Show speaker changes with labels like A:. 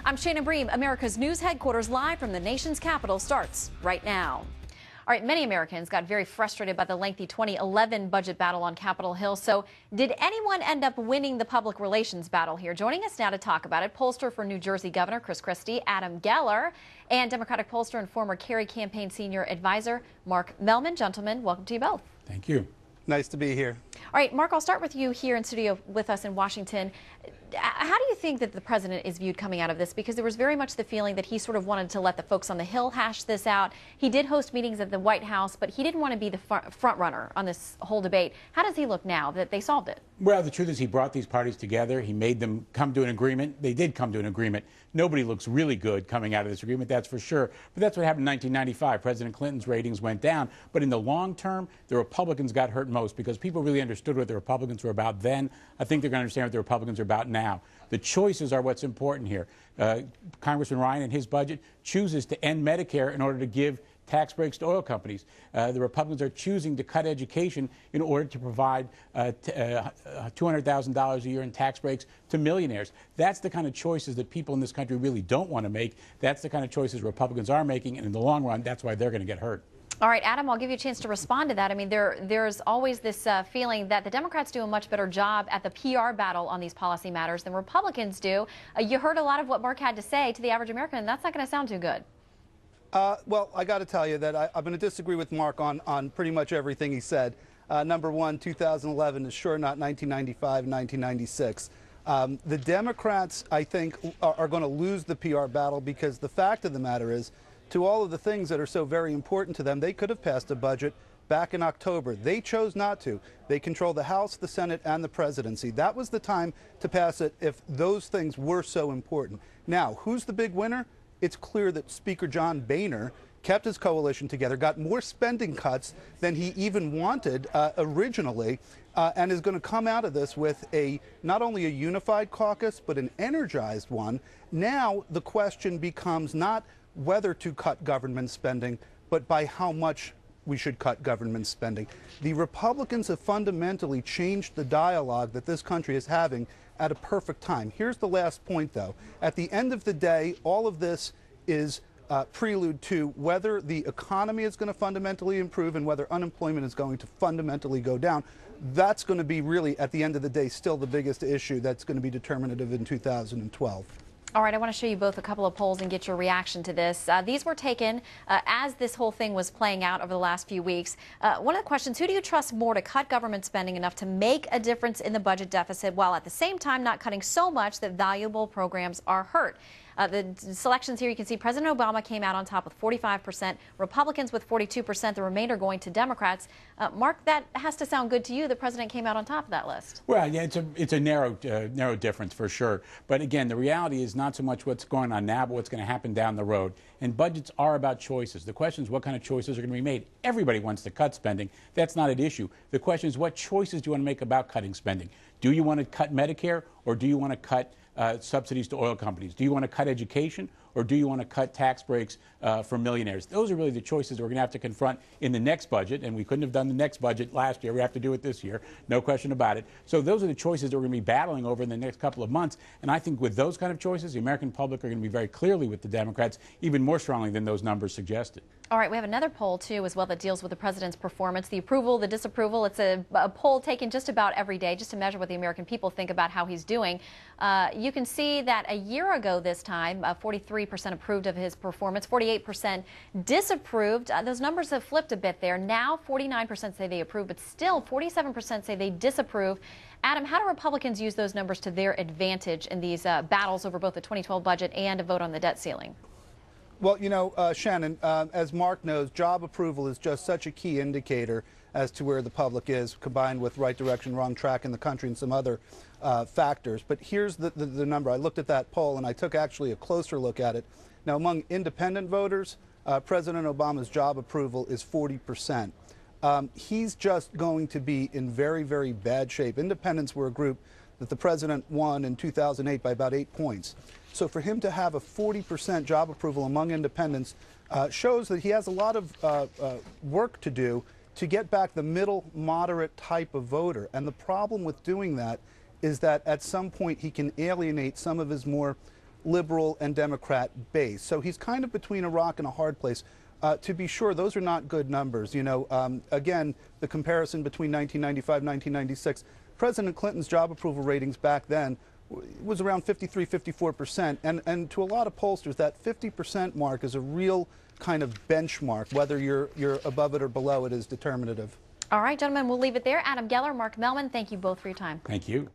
A: I'm Shannon Bream. America's news headquarters live from the nation's capital starts right now. All right, many Americans got very frustrated by the lengthy 2011 budget battle on Capitol Hill. So did anyone end up winning the public relations battle here? Joining us now to talk about it, pollster for New Jersey Governor Chris Christie, Adam Geller, and Democratic pollster and former Kerry campaign senior advisor, Mark Mellman. Gentlemen, welcome to you both.
B: Thank you.
C: Nice to be here.
A: All right, Mark, I'll start with you here in studio with us in Washington. How do you think that the president is viewed coming out of this? Because there was very much the feeling that he sort of wanted to let the folks on the Hill hash this out. He did host meetings at the White House, but he didn't want to be the front runner on this whole debate. How does he look now that they solved it?
B: Well, the truth is he brought these parties together. He made them come to an agreement. They did come to an agreement. Nobody looks really good coming out of this agreement, that's for sure. But that's what happened in 1995. President Clinton's ratings went down. But in the long term, the Republicans got hurt most because people really understood what the Republicans were about then. I think they're going to understand what the Republicans are about now. The choices are what's important here. Congressman Ryan, in his budget, chooses to end Medicare in order to give tax breaks to oil companies. The Republicans are choosing to cut education in order to provide $200,000 a year in tax breaks to millionaires. That's the kind of choices that people in this country really don't want to make. That's the kind of choices Republicans are making, and in the long run, that's why they're going to get hurt.
A: All right, Adam, I'll give you a chance to respond to that. I mean, there's always this feeling that the Democrats do a much better job at the PR battle on these policy matters than Republicans do. You heard a lot of what Mark had to say to the average American, and that's not going to sound too good.
C: Well, I got to tell you that I'm going to disagree with Mark on pretty much everything he said. Number one, 2011 is sure not 1995 and 1996. The Democrats, I think, are going to lose the PR battle because the fact of the matter is, to all of the things that are so very important to them, they could have passed a budget back in October. They chose not to. They control the House, the Senate, and the presidency. That was the time to pass it if those things were so important. Now, who's the big winner? It's clear that Speaker John Boehner kept his coalition together, got more spending cuts than he even wanted originally, and is going to come out of this with not only a unified caucus, but an energized one. Now the question becomes not whether to cut government spending, but by how much we should cut government spending. The Republicans have fundamentally changed the dialogue that this country is having at a perfect time. Here's the last point, though. At the end of the day, all of this is prelude to whether the economy is going to fundamentally improve and whether unemployment is going to fundamentally go down. That's going to be really, at the end of the day, still the biggest issue that's going to be determinative in 2012.
A: All right, I want to show you both a couple of polls and get your reaction to this. These were taken as this whole thing was playing out over the last few weeks. One of the questions, who do you trust more to cut government spending enough to make a difference in the budget deficit while at the same time not cutting so much that valuable programs are hurt? The selections here, you can see President Obama came out on top with 45%, Republicans with 42%, the remainder going to Democrats. Mark, that has to sound good to you. The president came out on top of that list.
B: Well, yeah, it's a narrow difference for sure. But again, the reality is not so much what's going on now, but what's going to happen down the road. And budgets are about choices. The question is what kind of choices are going to be made. Everybody wants to cut spending. That's not an issue. The question is what choices do you want to make about cutting spending? Do you want to cut Medicare, or do you want to cut subsidies to oil companies? Do you want to cut education, or do you want to cut tax breaks for millionaires? Those are really the choices we're going to have to confront in the next budget, and we couldn't have done the next budget last year. We have to do it this year, no question about it. So those are the choices that we're going to be battling over in the next couple of months, and I think with those kind of choices, the American public are going to be very clearly with the Democrats, even more strongly than those numbers suggested.
A: All right, we have another poll, too, as well, that deals with the president's performance, the approval, the disapproval. It's a poll taken just about every day just to measure what the American people think about how he's doing. You can see that a year ago this time, 43% approved of his performance, 48% disapproved. Those numbers have flipped a bit there. Now 49% say they approve, but still 47% say they disapprove. Adam, how do Republicans use those numbers to their advantage in these battles over both the 2012 budget and a vote on the debt ceiling?
C: Well, you know, Shannon, as Mark knows, job approval is just such a key indicator as to where the public is, combined with right direction, wrong track in the country and some other factors. But here's the number. I looked at that poll, and I took actually a closer look at it. Now, among independent voters, President Obama's job approval is 40%. He's just going to be in very, very bad shape. Independents were a group that the president won in 2008 by about 8 points. So for him to have a 40% job approval among independents shows that he has a lot of work to do to get back the middle moderate type of voter. And the problem with doing that is that at some point he can alienate some of his more liberal and Democrat base. So he's kind of between a rock and a hard place. To be sure, those are not good numbers. You know, again, the comparison between 1995 and 1996, President Clinton's job approval ratings back then was around 53, 54%. And to a lot of pollsters, that 50% mark is a real kind of benchmark. Whether you're above it or below it is determinative.
A: All right, gentlemen, we'll leave it there. Adam Geller, Mark Mellman, thank you both for your time.
B: Thank you.